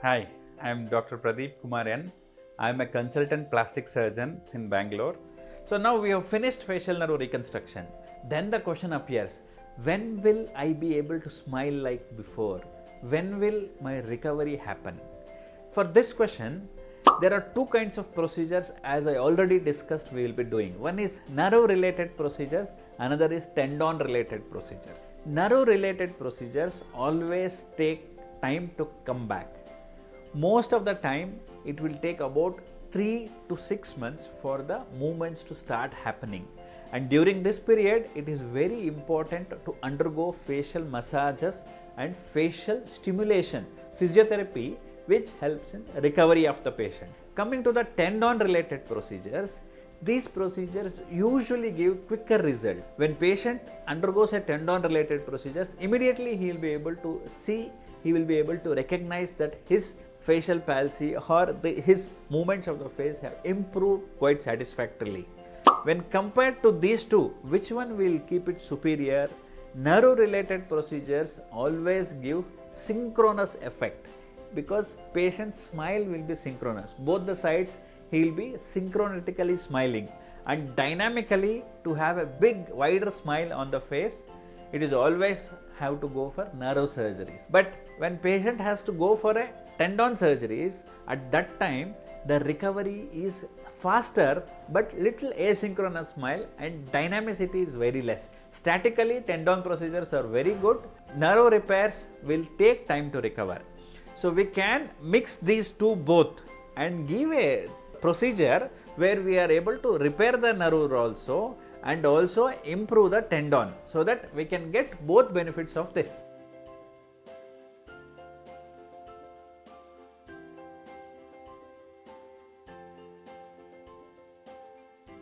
Hi, I am Dr. Pradeep Kumar N. I am a consultant plastic surgeon in Bangalore. So now we have finished facial nerve reconstruction. Then the question appears, when will I be able to smile like before? When will my recovery happen? For this question, there are two kinds of procedures as I already discussed we will be doing. One is nerve related procedures, another is tendon related procedures. Nerve related procedures always take time to come back. Most of the time it will take about 3 to 6 months for the movements to start happening, and during this period it is very important to undergo facial massages and facial stimulation physiotherapy, which helps in recovery of the patient. Coming to the tendon related procedures, these procedures usually give quicker result. When patient undergoes a tendon related procedures, immediately he will be able to see, he will be able to recognize that his facial palsy or his movements of the face have improved quite satisfactorily. When compared to these two, which one will keep it superior? Nerve related procedures always give synchronous effect, because patient's smile will be synchronous. Both the sides he will be synchronically smiling, and dynamically, to have a big wider smile on the face, it is always have to go for nerve surgeries. But when patient has to go for a tendon surgeries, at that time the recovery is faster but little asynchronous smile, and dynamicity is very less. Statically, tendon procedures are very good. Nerve repairs will take time to recover. So we can mix these two both and give a procedure where we are able to repair the nerve also and also improve the tendon, so that we can get both benefits of this.